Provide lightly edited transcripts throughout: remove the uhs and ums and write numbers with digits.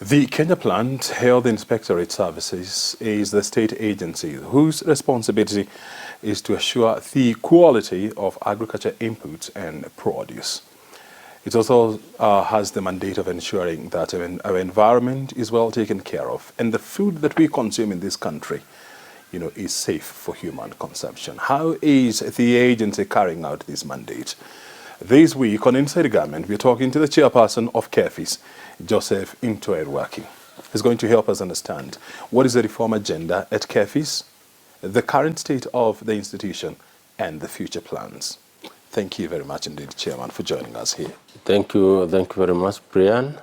The Kenya Plant Health Inspectorate Services is the state agency whose responsibility is to assure the quality of agriculture inputs and produce. It also has the mandate of ensuring that our environment is well taken care of and the food that we consume in this country, is safe for human consumption. How is the agency carrying out this mandate? This week on Inside the Government, we're talking to the chairperson of KEPHIS, Joseph Intoerwaki. He's going to help us understand what is the reform agenda at KEPHIS, the current state of the institution, and the future plans. Thank you very much indeed, Chairman, for joining us here. Thank you very much, Brian.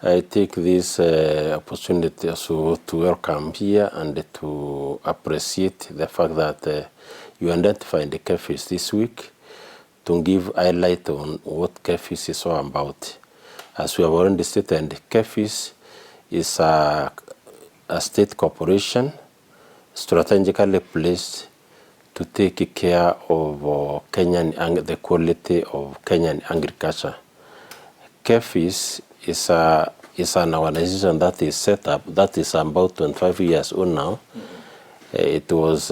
I take this opportunity also to welcome here and to appreciate the fact that you identified the KEPHIS this week to give highlight on what KEPHIS is all about. As we have already stated, KEPHIS is a state corporation strategically placed to take care of the quality of Kenyan agriculture. KEPHIS is an organization that is set up, that is about 25 years old now. It was,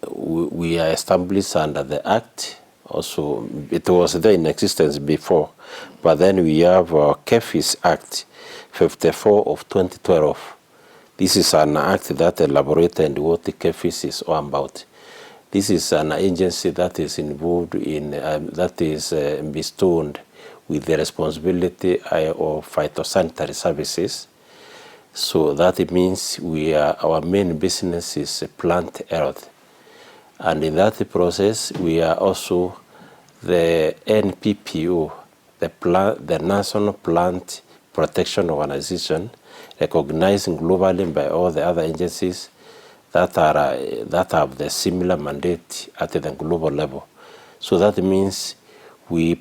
we are established under the Act. Also, it was there in existence before, but then we have KEPHIS Act 54 of 2012. This is an act that elaborated what the KEPHIS is all about. This is an agency that is involved in, that is bestowed with the responsibility of phytosanitary services. So that means our main business is plant health. And in that process, we are also the NPPO, the National Plant Protection Organization, recognized globally by all the other agencies that have the similar mandate at the global level. So that means we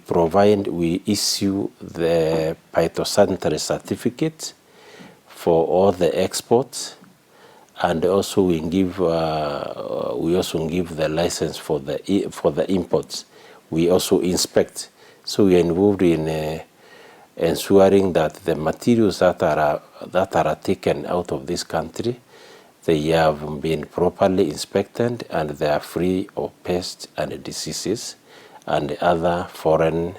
issue the phytosanitary certificate for all the exports. And also we also give the license for the imports. We also inspect. So we are involved in ensuring that the materials that are taken out of this country, they have been properly inspected and they are free of pests and diseases and other foreign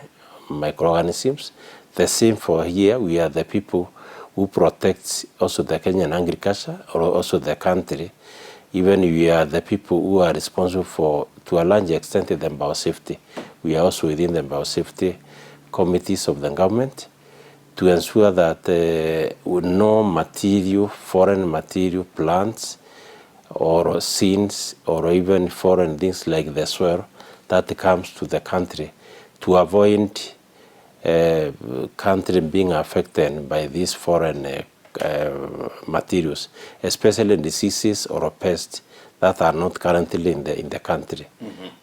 microorganisms. The same for here. We are the people who protects also the Kenyan agriculture or also the country. Even we are the people who are responsible for, to a large extent, the biosafety. We are also within the biosafety committees of the government to ensure that no material, foreign material, plants or seeds or even foreign things like the soil that comes to the country to avoid country being affected by these foreign materials, especially diseases or pests that are not currently in the country.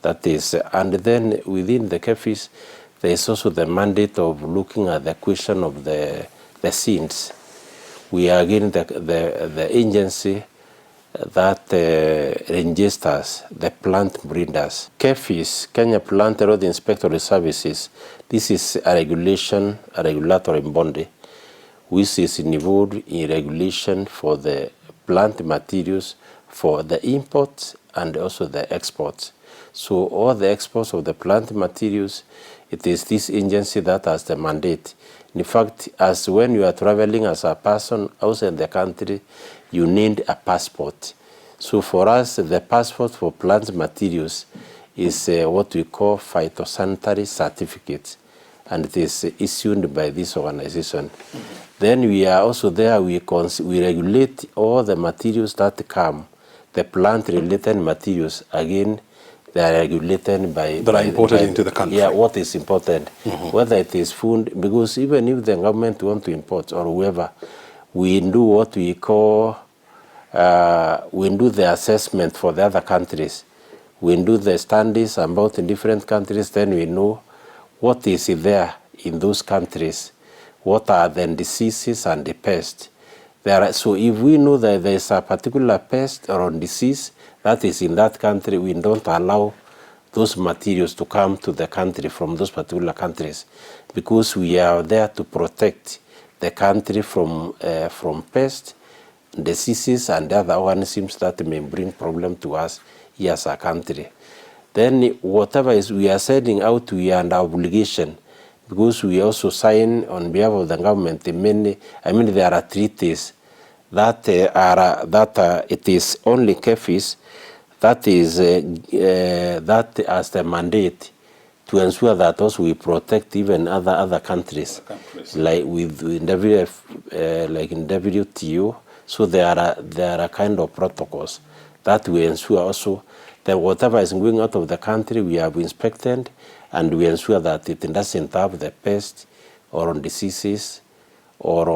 That is, and then within the KEPHIS, there is also the mandate of looking at the question of the seeds. We are again the agency that registers the plant breeders. KEPHIS, Kenya Plant Health Inspectorate Services, this is a regulatory body which is involved in regulation for the plant materials for the imports and also the exports. So all the exports of the plant materials, it is this agency that has the mandate. In fact, as when you are traveling as a person outside the country, you need a passport. So for us, the passport for plant materials is what we call phytosanitary certificate, and it is issued by this organization. Then we are also there, we regulate all the materials that come, the plant-related materials. Again, they are regulated by... That are imported into the country. Yeah, what is important, whether it is food, because even if the government want to import or whoever, we do what we call, we do the assessment for the other countries. We do the studies about the different countries, then we know what is there in those countries, what are the diseases and the pests. So if we know that there is a particular pest or disease that is in that country, we don't allow those materials to come to the country from those particular countries, because we are there to protect the country from pests, diseases, and other organisms that may bring problem to us here as a country. Then whatever is we are sending out, we are under obligation, because we also sign on behalf of the government there are treaties that it is only KEPHIS that is that has the mandate to ensure that also we protect even other countries. Like in WTO. So there are kind of protocols that we ensure also that whatever is going out of the country we have inspected, and we ensure that it doesn't have the pests or on diseases or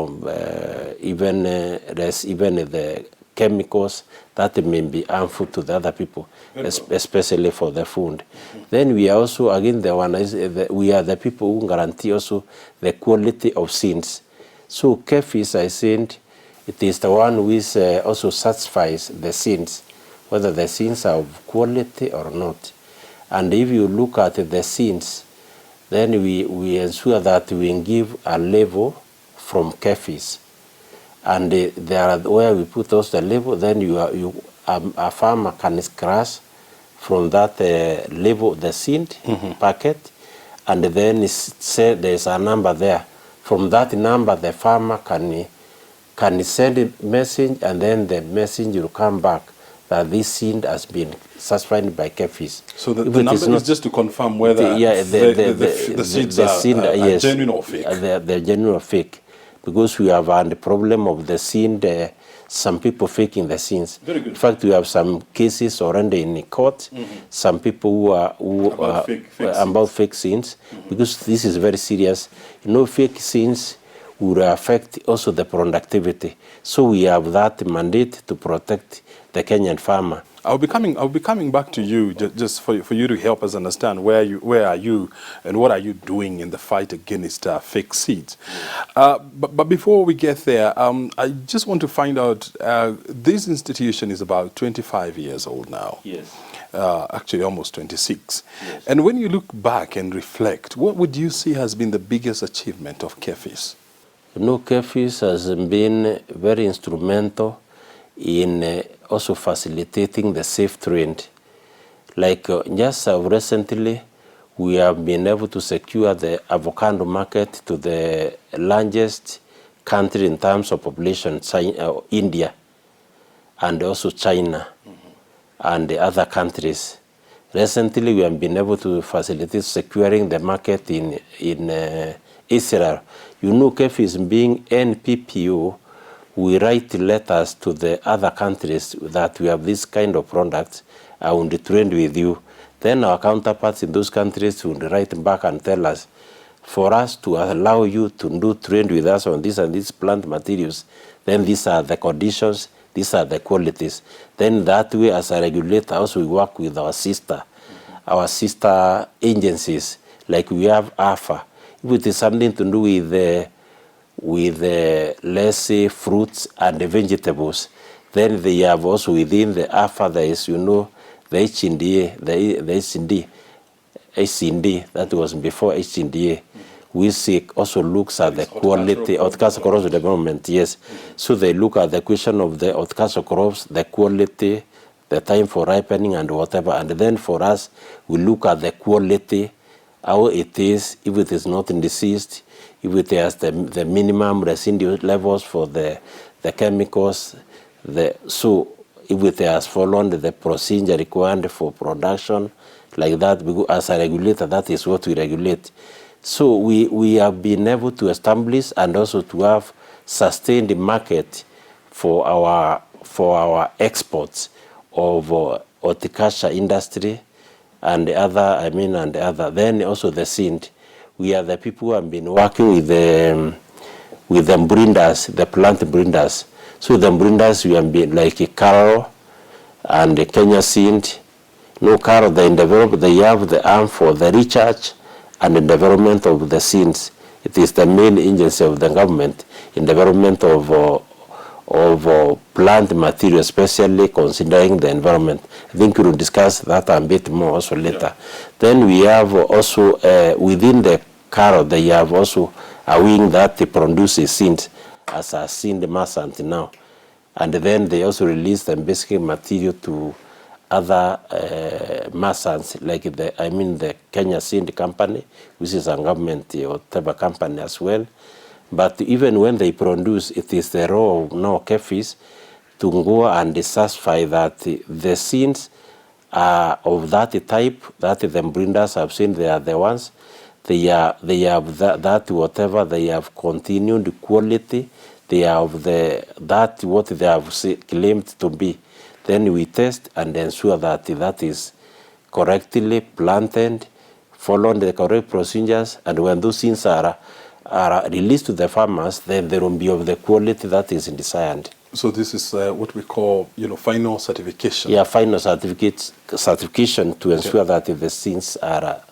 even the chemicals that may be harmful to the other people, especially for the food. Then we are also, again, we are the people who guarantee also the quality of seeds. So KEPHIS, I said, it is the one who is, also satisfies the seeds, whether the seeds are of quality or not. And if you look at the seeds, then we ensure that we give a level from KEPHIS. And there are where we put those the label, then a farmer can scratch from that label the seed packet, and then say there's a number there. From that number, the farmer can send a message, and then the message will come back that this seed has been certified by KEPHIS. So the number is just to confirm whether the seeds are genuine or fake. They're genuine or fake. Because we have the problem of the seed, some people faking the seeds. Very good. In fact, we have some cases already in court. Some people who are about fake seeds, because this is very serious. You know, fake seeds would affect also the productivity. So we have that mandate to protect the Kenyan farmer. I'll be coming back to you just for you to help us understand where are you and what are you doing in the fight against fake seeds. But before we get there, I just want to find out, this institution is about 25 years old now. Yes. Actually almost 26. Yes. And when you look back and reflect, what would you see has been the biggest achievement of KEPHIS? You know, KEPHIS has been very instrumental in also facilitating the safe trade. Like just recently, we have been able to secure the avocado market to the largest country in terms of population, India, and also China, and the other countries. Recently, we have been able to facilitate securing the market in Israel. You know, KEPHIS being NPPO, we write letters to the other countries that we have this kind of products, I want to trade with you. Then our counterparts in those countries will write back and tell us, for us to allow you to do trade with us on this and these plant materials, then these are the conditions, these are the qualities. Then that way, as a regulator, also we work with our sister agencies, like we have AFA. If it is something to do with let's say fruits and vegetables, then they have also within the AFA there is, you know, the HNDA, the HND that was before HNDA. We see also looks at the quality of horticultural crops development, yes. So they look at the question of the horticultural crops, the quality, the time for ripening and whatever. And then for us, we look at the quality, how it is, if it is not diseased, if it has the minimum residue levels for the chemicals, so if it has followed the procedure required for production, like that, because as a regulator, that is what we regulate. So we have been able to establish and also to have sustained market for our exports of horticulture industry and the other, Then also the seed. We are the people who have been working with the breeders, the plant breeders. So the breeders, we have been like Carol and the Kenya seed. No Carol, they have the arm for the research and the development of the seeds. It is the main agency of the government in development of plant material, especially considering the environment. I think we will discuss that a bit more also later. Yeah. Then we have also within the carrot, they have also a wing that produces seed as a seed merchant now. And then they also release the basic material to other merchants, like the Kenya Seed Company, which is a government or whatever company as well. But even when they produce, it is the role of now KEPHIS to go and satisfy that the seeds are of that type that the breeders have seen. They are the ones. They have that whatever they have continued quality. They have that what they have claimed to be. Then we test and ensure that that is correctly planted, following the correct procedures, and when those seeds are released to the farmers, then they will be of the quality that is desired. So this is what we call, final certification. Yeah, final certification to ensure that the seeds are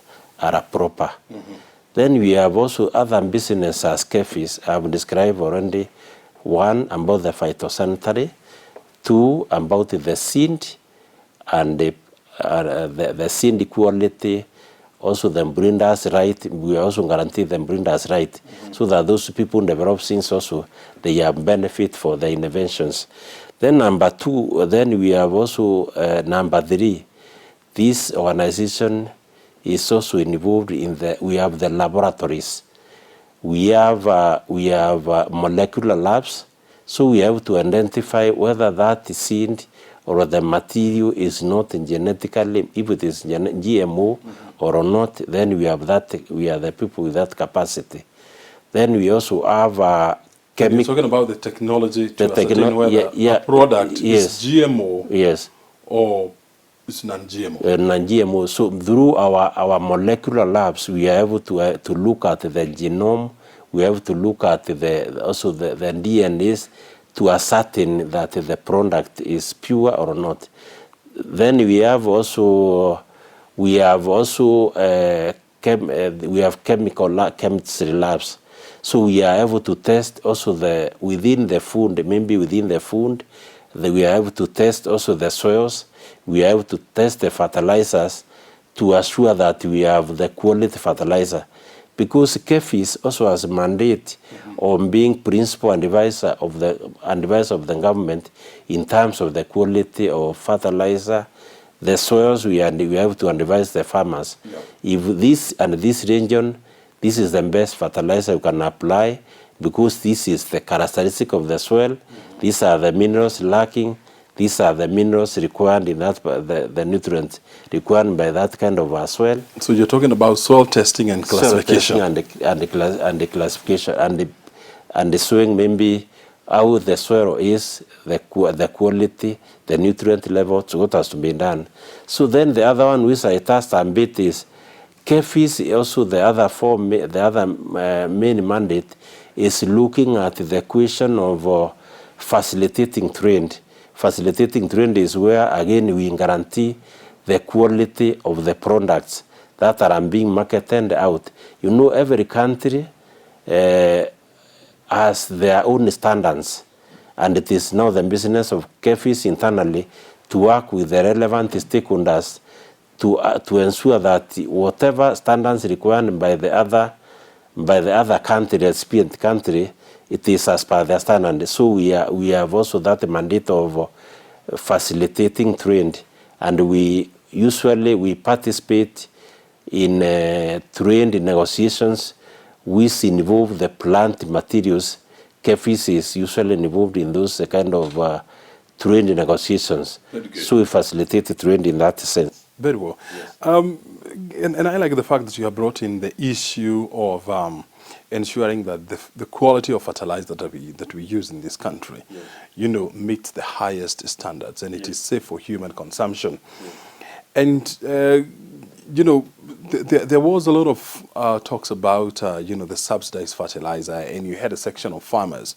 proper. Mm-hmm. Then we have also other businesses as KEPHIS. I have described already. One, about the phytosanitary. Two, about the seed and the seed quality. Also the breeders' right. We also guarantee the breeders' right, mm-hmm. so that those people develop seeds also, they have benefit for the innovations. Then number two, then we have also number three. This organization is also involved in we have the laboratories. We have molecular labs, so we have to identify whether that seed or the material is not genetically, if it is GMO, mm-hmm. or not. Then we have that. We are the people with that capacity. Then we also have You're talking about the technology to ascertain whether a product is GMO, yes, or it's non-GMO. Non-GMO. So through our molecular labs, we are able to look at the genome. We have to look at also the DNAs to ascertain that the product is pure or not. Then we have also chemistry labs. So we are able to test also within the food, we are able to test also the soils. We are able to test the fertilizers to assure that we have the quality fertilizer. Because KEPHIS also has a mandate, mm-hmm. on being principal advisor of the government in terms of the quality of fertilizer, the soils. We have to advise the farmers. Yep. If this region, this is the best fertilizer you can apply, because this is the characteristic of the soil. Mm-hmm. These are the minerals lacking. These are the minerals required in that, the nutrients required by that kind of soil. So you're talking about soil testing and classification. Soil testing and the classification and the showing maybe how the soil is, the quality, the nutrient level, so what has to be done. So then the other one which I touched a bit is KEPHIS. Also the other main mandate is looking at the question of facilitating trade. Facilitating trade is where, again, we guarantee the quality of the products that are being marketed out. Every country has their own standards, and it is now the business of KEPHIS internally to work with the relevant stakeholders to ensure that whatever standards required by the other country, recipient country, it is as per their standard. So we have also that mandate of facilitating trade, and we participate in trade negotiations which involve the plant materials. KEPHIS is usually involved in those kind of trade negotiations. So we facilitate trade in that sense. Very well. Yes. And I like the fact that you have brought in the issue of ensuring that the quality of fertilizer that we use in this country, yes. Meets the highest standards, and yes. It is safe for human consumption. Yes. And, there was a lot of talks about, the subsidized fertilizer, and you had a section of farmers,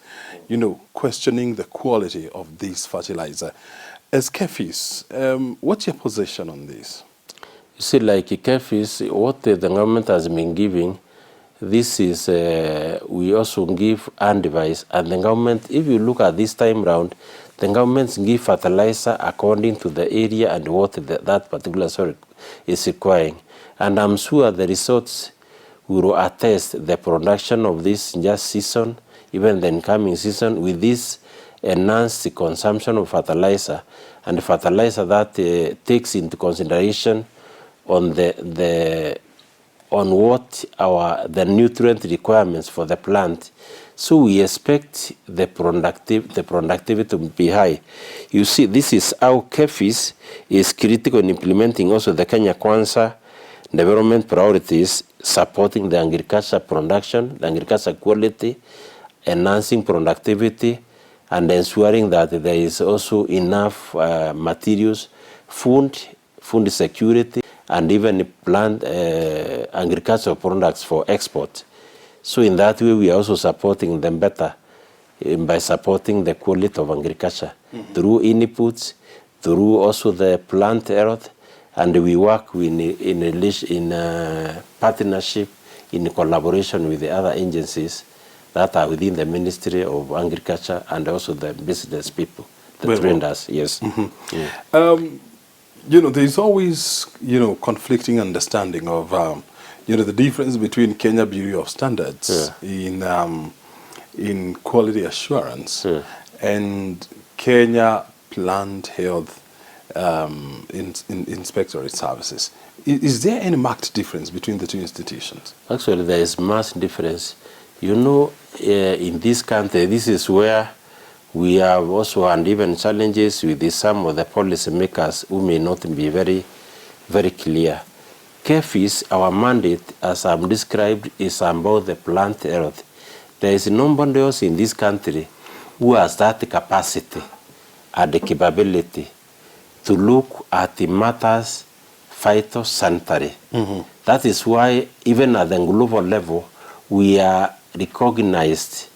questioning the quality of this fertilizer. As KEPHIS, what's your position on this? You see, like KEPHIS, what the government has been giving, this is, we also give advice, and the government, if you look at this time round, the governments give fertilizer according to the area and what that particular soil is requiring. And I'm sure the results we will attest the production of this just season, even the incoming season, with this enhanced consumption of fertilizer, and fertilizer that takes into consideration on what the nutrient requirements for the plant. So we expect the productivity to be high. You see, this is how KEPHIS is critical in implementing also the Kenya Kwanza development priorities, supporting the agriculture production, the agriculture quality, enhancing productivity, and ensuring that there is also enough materials, food security, and even plant agricultural products for export. So in that way, we are also supporting them better by supporting the quality of agriculture through inputs, through also the plant health, and we work in partnership, in collaboration with the other agencies that are within the Ministry of Agriculture and also the business people, the traders. Yes. There's always, conflicting understanding of, the difference between Kenya Bureau of Standards in quality assurance and Kenya Plant Health Inspectorate services. Is there any marked difference between the two institutions? Actually, there is much difference. In this country, this is where we have also had even challenges with some of the policy makers who may not be very, very clear. KEPHIS, our mandate, as I'm described, is about the plant health. There is nobody else in this country who has that capacity and the capability to look at the matters phytosanitary. That is why, even at the global level, we are recognized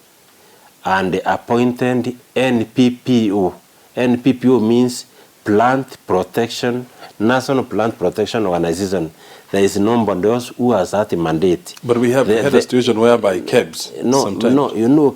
and appointed NPPO. NPPO means Plant Protection, National Plant Protection Organization. There is nobody else who has that mandate. But we have had a situation whereby KEBS sometimes.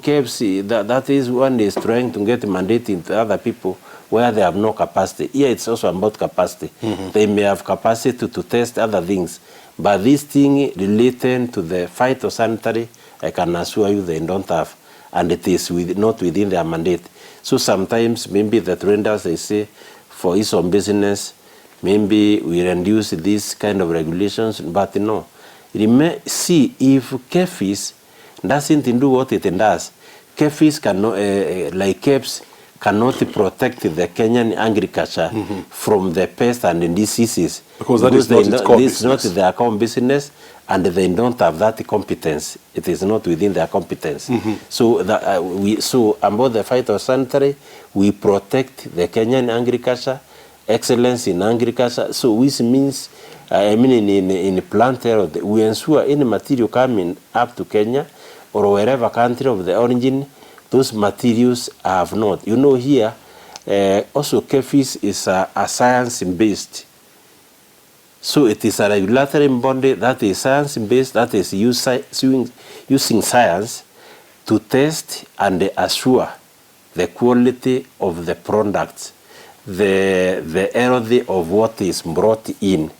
KEBS, that is one is trying to get a mandate into other people where they have no capacity. Here it's also about capacity. They may have capacity to test other things, but this thing related to the phytosanitary, I can assure you they don't have, and it is not within their mandate. So sometimes maybe the traders, they say, for his own business, maybe we reduce these kind of regulations, but no. See, if KEPHIS doesn't do what it does, KEPHIS cannot, like KEPS, cannot protect the Kenyan agriculture from the pests and diseases. Because that is not its core business. This is not their core business, and they don't have that competence. It is not within their competence. So about the phytosanitary, we protect the Kenyan agriculture, excellence in agriculture. So which means, in plant health, we ensure any material coming up to Kenya or wherever country of the origin, those materials have not. Here, also KEPHIS is a science-based. So it is a regulatory body that is science-based, that is using science to test and assure the quality of the products, the health of what is brought in,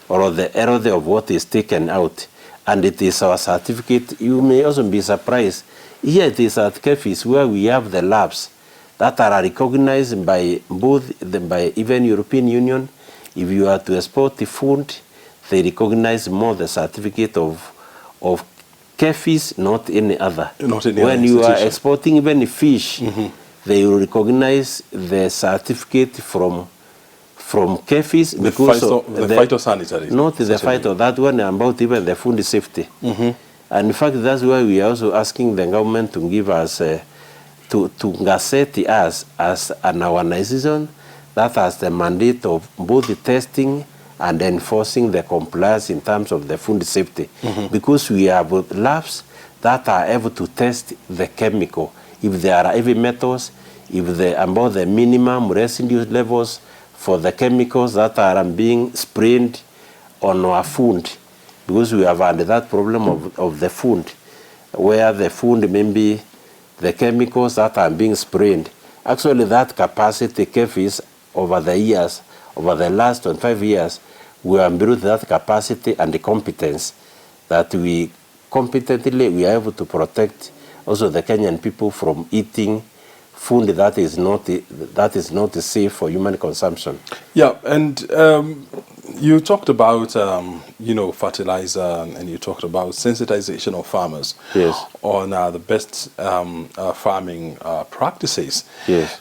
or the health of what is taken out. And it is our certificate. You may also be surprised. Here it is at KEPHIS where we have the labs that are recognized by by even European Union. If you are to export the food, they recognize more the certificate of KEPHIS, not any other. When you are exporting even fish, they will recognize the certificate from KEPHIS because of the phytosanitary. Not the phyto, that one about even the food safety. And in fact, that's why we are also asking the government to give us, to gazette us as an organization that has the mandate of both the testing and enforcing the compliance in terms of the food safety. Because we have labs that are able to test the chemical. If there are heavy metals, if they about the minimum residue levels for the chemicals that are being sprayed on our food. Because we have had that problem of the food, where the food maybe the chemicals that are being sprayed. Actually, that capacity KEPHIS over the years, over the last 25 years, we have built that capacity and the competence that we competently we are able to protect also the Kenyan people from eating food that is not safe for human consumption. Yeah, and you talked about fertilizer, and you talked about sensitization of farmers on the best farming practices. Yes.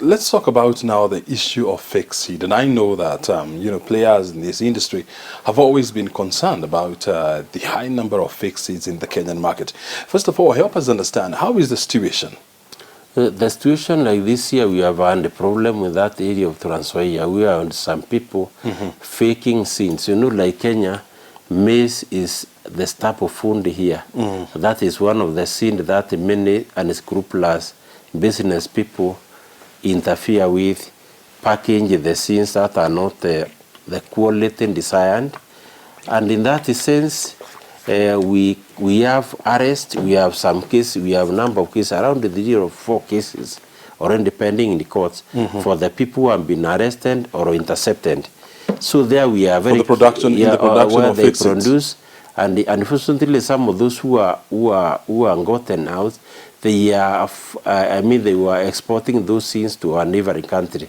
Let's talk about now the issue of fake seed. And I know that players in this industry have always been concerned about the high number of fake seeds in the Kenyan market. First of all, help us understand, how is the situation? The situation like this year, we have had a problem with that area of Trans Nzoia. We have some people faking seeds. Like Kenya, maize is the staple food here. That is one of the seeds that many unscrupulous business people interfere with, package the seeds that are not the quality desired. And in that sense, we have arrest, we have some cases, we have a number of cases, around the 3 or 4 cases already pending in the courts for the people who have been arrested or intercepted. So there we are very... For the production, in the production where of they fake produce, and unfortunately some of those who are gotten out, they were exporting those things to our neighboring country.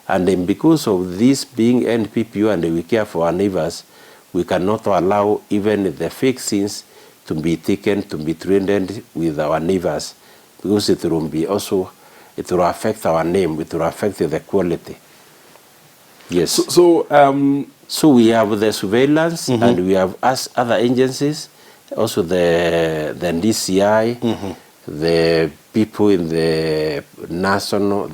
And then because of this being NPPO and we care for our neighbors, we cannot allow even the fake things to be taken, to be traded with our neighbors, because it will affect our name, it will affect the quality. Yes. So we have the surveillance, and we have other agencies, also the DCI, the people in the national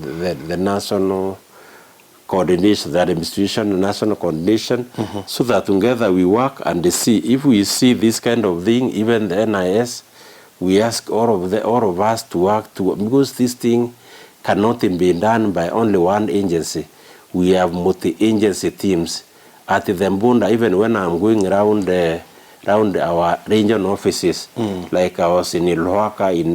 coordination, the administration, the national coordination, so that together we work and see if we see this kind of thing. Even the NIS, we ask all of us to work because this thing cannot be done by only one agency. We have multi-agency teams at the Mbunda. Even when I'm going around our regional offices, like I was in Ilhoaka, in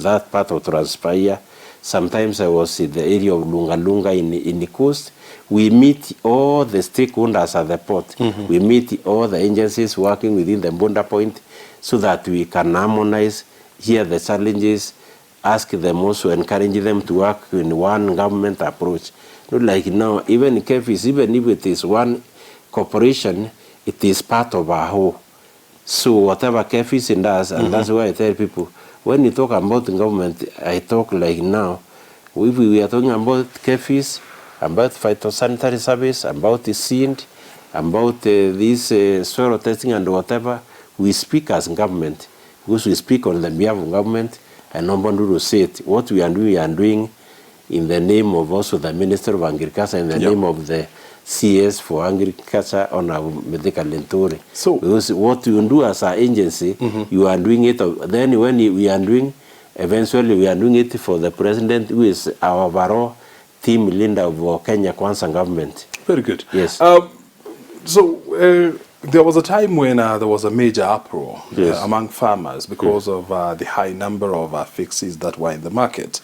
that part of Trans Nzoia. Sometimes I was in the area of Lunga in the coast. We meet all the stakeholders at the port. We meet all the agencies working within the Mbunda point, so that we can harmonize, hear the challenges, ask them also, encourage them to work in one government approach. Not like now, even KEPHIS, even if it is one corporation, it is part of our whole. So whatever KEPHIS does, and that's why I tell people, when you talk about the government, I talk like now. If we are talking about KEPHIS, about phytosanitary service, about the seed, about this soil testing and whatever, we speak as government, because we speak on the behalf of government, and nobody will say it. What we are doing in the name of also the Minister of Agriculture, in the name of the CS for Agriculture on our medical lentori. So because what you do as an agency, you are doing it. Then when we are doing, eventually we are doing it for the president, who is our overall team leader of Kenya Kwanza government. Very good. Yes. There was a time when there was a major uproar among farmers because of the high number of fake seeds that were in the market.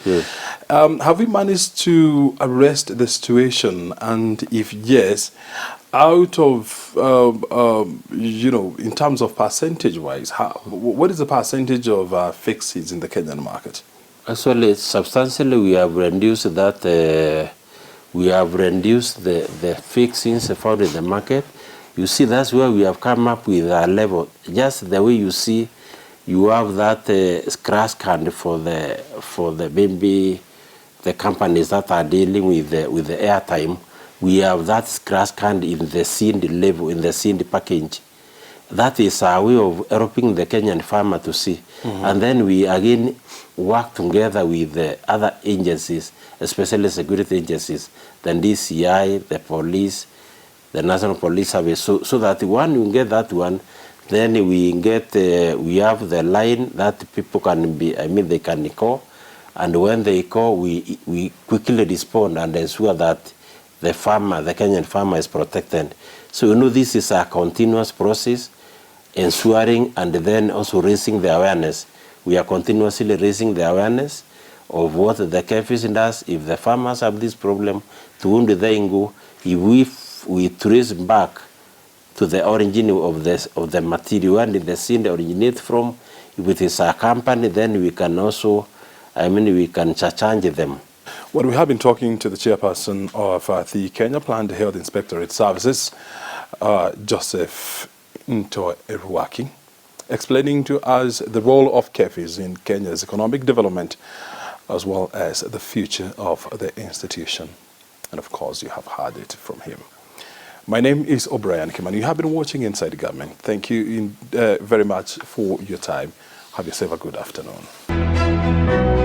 Have we managed to arrest the situation? And if yes, out of, in terms of percentage-wise, what is the percentage of fake seeds in the Kenyan market? Actually, substantially, we have reduced that. We have reduced the fake seeds found in the market. You see, that's where we have come up with a level. Just the way you see, you have that crash card for the maybe the companies that are dealing with the airtime. We have that crash card in the seed level, in the seed package. That is our way of helping the Kenyan farmer to see. And then we again work together with the other agencies, especially security agencies, the DCI, the police, the National Police Service, so that when you get that one, then we have the line that people can they can call, and when they call, we quickly respond and ensure that the Kenyan farmer is protected. So this is a continuous process, ensuring and then also raising the awareness. We are continuously raising the awareness of what the KEPHIS does. If the farmers have this problem, to whom do they go? If we trace back to the origin of the material and the seed originate from. If it is a company, then we can also, we can change them. Well, we have been talking to the chairperson of the Kenya Plant Health Inspectorate Services, Joseph Nto-Eruwaki, explaining to us the role of KEPHIS in Kenya's economic development, as well as the future of the institution. And of course, you have heard it from him. My name is O'Brien Kimani. You have been watching Inside the Government. Thank you very much for your time. Have yourself a good afternoon.